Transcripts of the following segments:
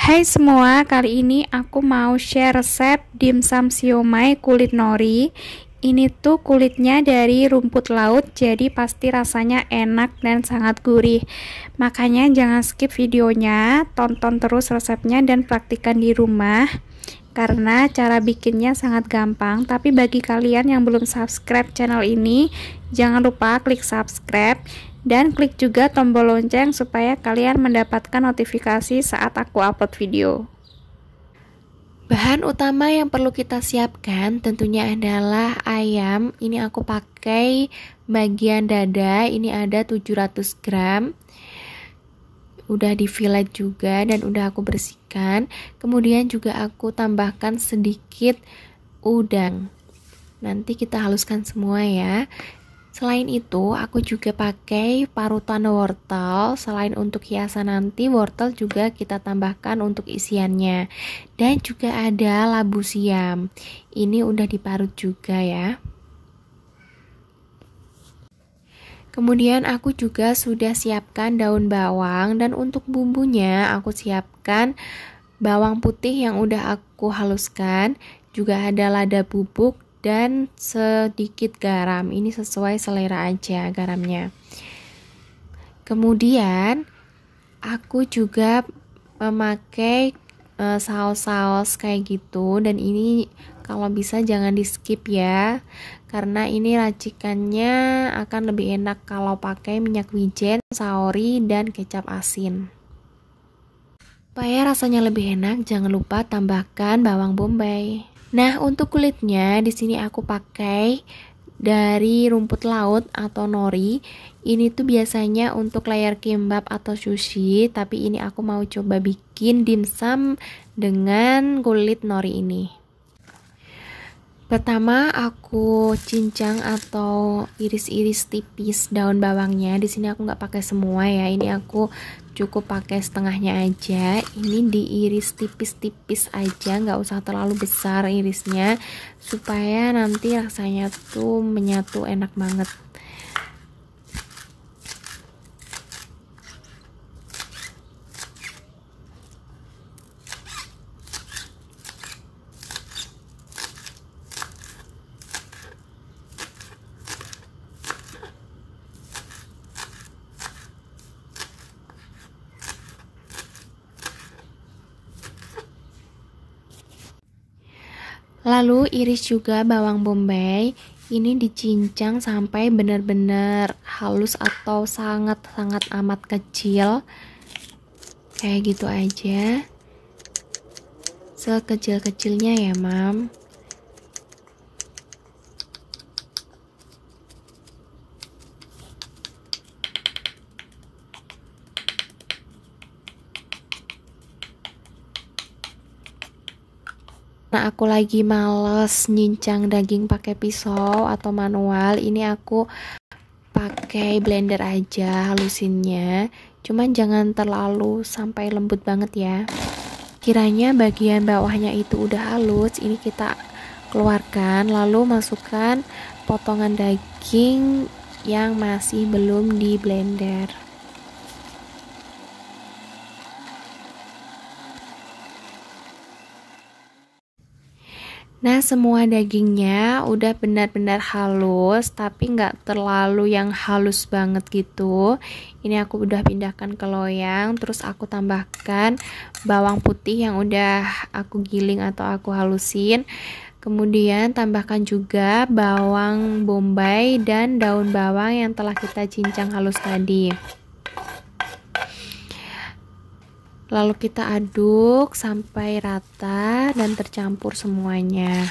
Hai semua, kali ini aku mau share resep dimsum siomay kulit nori. Ini tuh kulitnya dari rumput laut, jadi pasti rasanya enak dan sangat gurih. Makanya jangan skip videonya, tonton terus resepnya dan praktikkan di rumah. Karena cara bikinnya sangat gampang, tapi bagi kalian yang belum subscribe channel ini, jangan lupa klik subscribe dan klik juga tombol lonceng supaya kalian mendapatkan notifikasi saat aku upload video. Bahan utama yang perlu kita siapkan tentunya adalah ayam. Ini aku pakai bagian dada, ini ada 700 gram. Udah di fillet juga dan udah aku bersihkan. Kemudian juga aku tambahkan sedikit udang. Nanti kita haluskan semua ya. Selain itu, aku juga pakai parutan wortel. Selain untuk hiasan nanti, wortel juga kita tambahkan untuk isiannya. Dan juga ada labu siam. Ini udah diparut juga ya. Kemudian aku juga sudah siapkan daun bawang, dan untuk bumbunya aku siapkan bawang putih yang udah aku haluskan, juga ada lada bubuk dan sedikit garam. Ini sesuai selera aja garamnya. Kemudian aku juga memakai saus-saus kayak gitu, dan ini kalau bisa jangan di skip ya, karena ini racikannya akan lebih enak kalau pakai minyak wijen, saori, dan kecap asin. Supaya rasanya lebih enak, jangan lupa tambahkan bawang bombay. Nah, untuk kulitnya di sini aku pakai dari rumput laut atau nori. Ini tuh biasanya untuk layar kimbap atau sushi, tapi ini aku mau coba bikin dimsum dengan kulit nori ini. Pertama aku cincang atau iris-iris tipis daun bawangnya. Di sini aku nggak pakai semua ya. Ini aku cukup pakai setengahnya aja. Ini diiris tipis-tipis aja, nggak usah terlalu besar irisnya, supaya nanti rasanya tuh menyatu enak banget. Lalu iris juga bawang bombay. Ini dicincang sampai benar-benar halus atau sangat-sangat amat kecil. Kayak gitu aja. Sekecil-kecilnya ya, Mam. Nah, aku lagi males nyincang daging pakai pisau atau manual. Ini aku pakai blender aja halusinnya. Cuman jangan terlalu sampai lembut banget ya. Kiranya bagian bawahnya itu udah halus, ini kita keluarkan, lalu masukkan potongan daging yang masih belum di blender. Nah, semua dagingnya udah benar-benar halus, tapi nggak terlalu yang halus banget gitu. Ini aku udah pindahkan ke loyang, terus aku tambahkan bawang putih yang udah aku giling atau aku halusin. Kemudian tambahkan juga bawang bombay dan daun bawang yang telah kita cincang halus tadi. Lalu kita aduk sampai rata dan tercampur semuanya.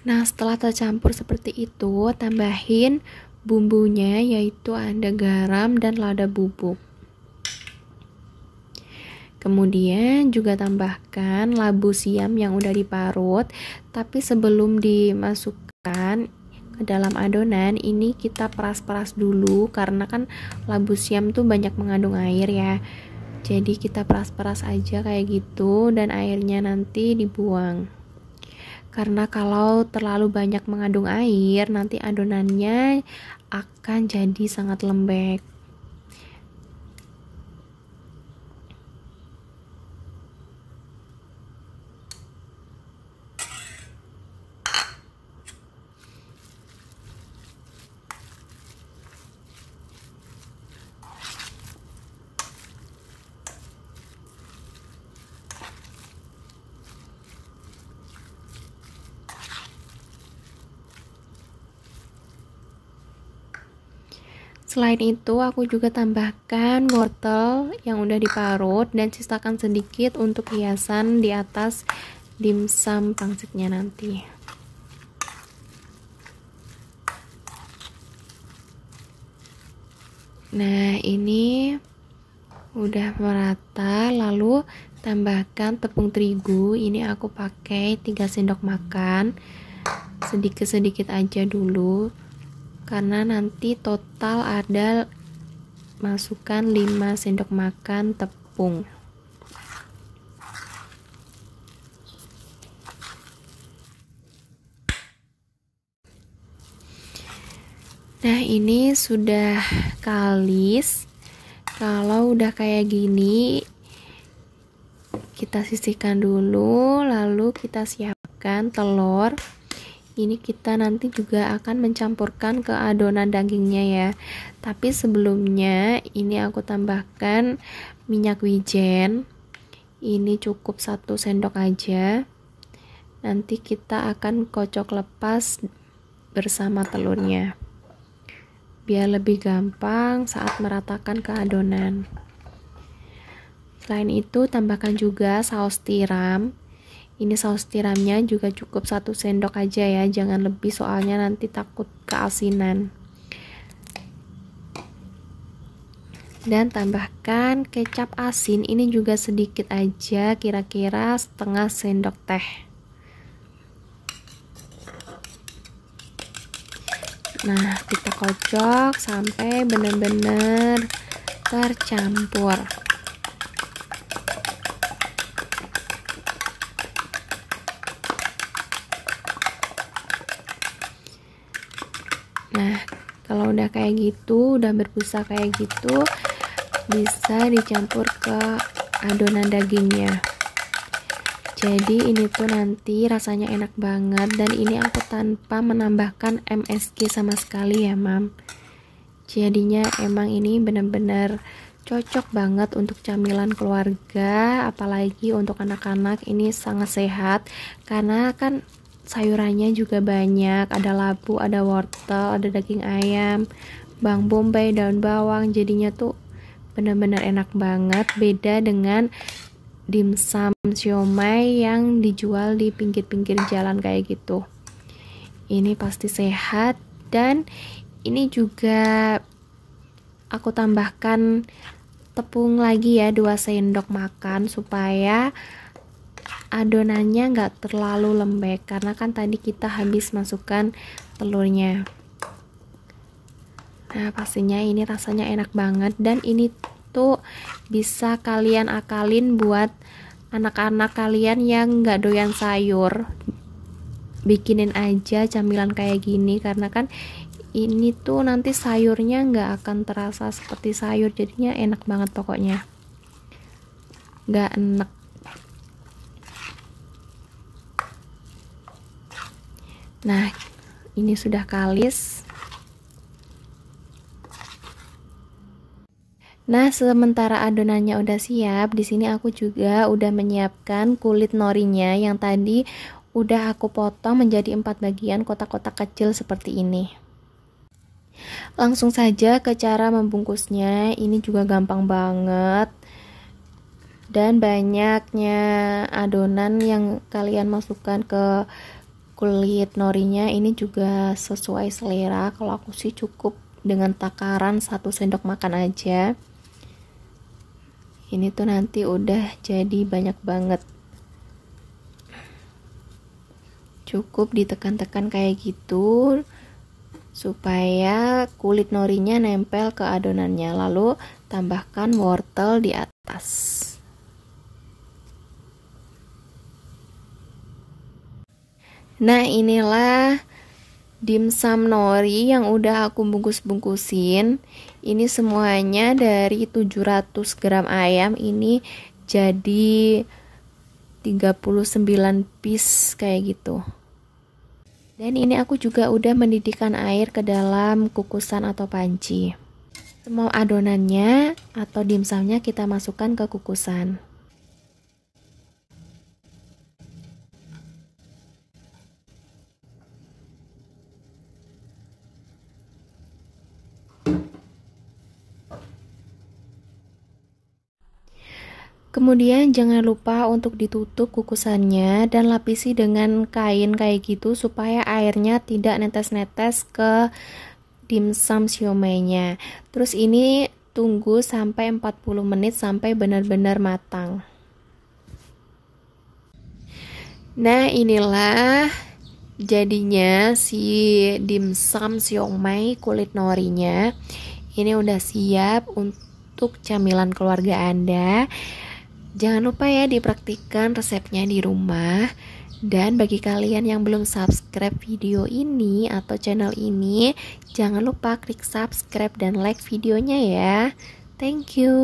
Nah, setelah tercampur seperti itu, tambahin bumbunya, yaitu ada garam dan lada bubuk. Kemudian juga tambahkan labu siam yang udah diparut, tapi sebelum dimasukkan ke dalam adonan ini kita peras-peras dulu karena kan labu siam tuh banyak mengandung air ya. Jadi kita peras-peras aja kayak gitu dan airnya nanti dibuang. Karena kalau terlalu banyak mengandung air, nanti adonannya akan jadi sangat lembek. Selain itu, aku juga tambahkan wortel yang udah diparut dan sisakan sedikit untuk hiasan di atas dimsum pangsitnya nanti. Nah, ini udah merata, lalu tambahkan tepung terigu. Ini aku pakai 3 sendok makan. Sedikit-sedikit aja dulu. Karena nanti total ada masukkan 5 sendok makan tepung. Nah, ini sudah kalis. Kalau udah kayak gini, kita sisihkan dulu, lalu kita siapkan telur. Ini kita nanti juga akan mencampurkan ke adonan dagingnya ya. Tapi sebelumnya ini aku tambahkan minyak wijen. Ini cukup 1 sendok aja. Nanti kita akan kocok lepas bersama telurnya. Biar lebih gampang saat meratakan ke adonan. Selain itu tambahkan juga saus tiram. Ini saus tiramnya juga cukup 1 sendok aja ya, jangan lebih soalnya nanti takut keasinan. Dan tambahkan kecap asin, ini juga sedikit aja, kira-kira setengah sendok teh. Nah, kita kocok sampai benar-benar tercampur. Nah, kalau udah kayak gitu, udah berbusa kayak gitu, bisa dicampur ke adonan dagingnya. Jadi ini tuh nanti rasanya enak banget, dan ini aku tanpa menambahkan MSG sama sekali ya, Mam. Jadinya emang ini benar-benar cocok banget untuk camilan keluarga, apalagi untuk anak-anak. Ini sangat sehat karena kan sayurannya juga banyak, ada labu, ada wortel, ada daging ayam, bawang bombay, daun bawang. Jadinya tuh benar-benar enak banget, beda dengan dimsum siomay yang dijual di pinggir-pinggir jalan kayak gitu. Ini pasti sehat, dan ini juga aku tambahkan tepung lagi ya, 2 sendok makan supaya adonannya nggak terlalu lembek, karena kan tadi kita habis masukkan telurnya. Nah, pastinya ini rasanya enak banget, dan ini tuh bisa kalian akalin buat anak-anak kalian yang nggak doyan sayur. Bikinin aja camilan kayak gini, karena kan ini tuh nanti sayurnya nggak akan terasa seperti sayur, jadinya enak banget pokoknya, nggak enak. Nah, ini sudah kalis. Nah, sementara adonannya udah siap, di sini aku juga udah menyiapkan kulit norinya yang tadi udah aku potong menjadi 4 bagian kotak-kotak kecil seperti ini. Langsung saja ke cara membungkusnya. Ini juga gampang banget. Dan banyaknya adonan yang kalian masukkan ke kulit norinya ini juga sesuai selera. Kalau aku sih cukup dengan takaran 1 sendok makan aja. Ini tuh nanti udah jadi banyak banget. Cukup ditekan-tekan kayak gitu supaya kulit norinya nempel ke adonannya. Lalu tambahkan wortel di atas. Nah, inilah dimsum nori yang udah aku bungkus-bungkusin. Ini semuanya dari 700 gram ayam. Ini jadi 39 piece kayak gitu. Dan ini aku juga udah mendidihkan air ke dalam kukusan atau panci. Semua adonannya atau dimsumnya kita masukkan ke kukusan. Kemudian jangan lupa untuk ditutup kukusannya dan lapisi dengan kain kayak gitu supaya airnya tidak netes-netes ke dimsum siomay-nya. Terus ini tunggu sampai 40 menit sampai benar-benar matang. Nah, inilah jadinya si dimsum siomay kulit norinya. Ini udah siap untuk camilan keluarga Anda. Jangan lupa ya dipraktikkan resepnya di rumah. Dan bagi kalian yang belum subscribe video ini atau channel ini, jangan lupa klik subscribe dan like videonya ya. Thank you.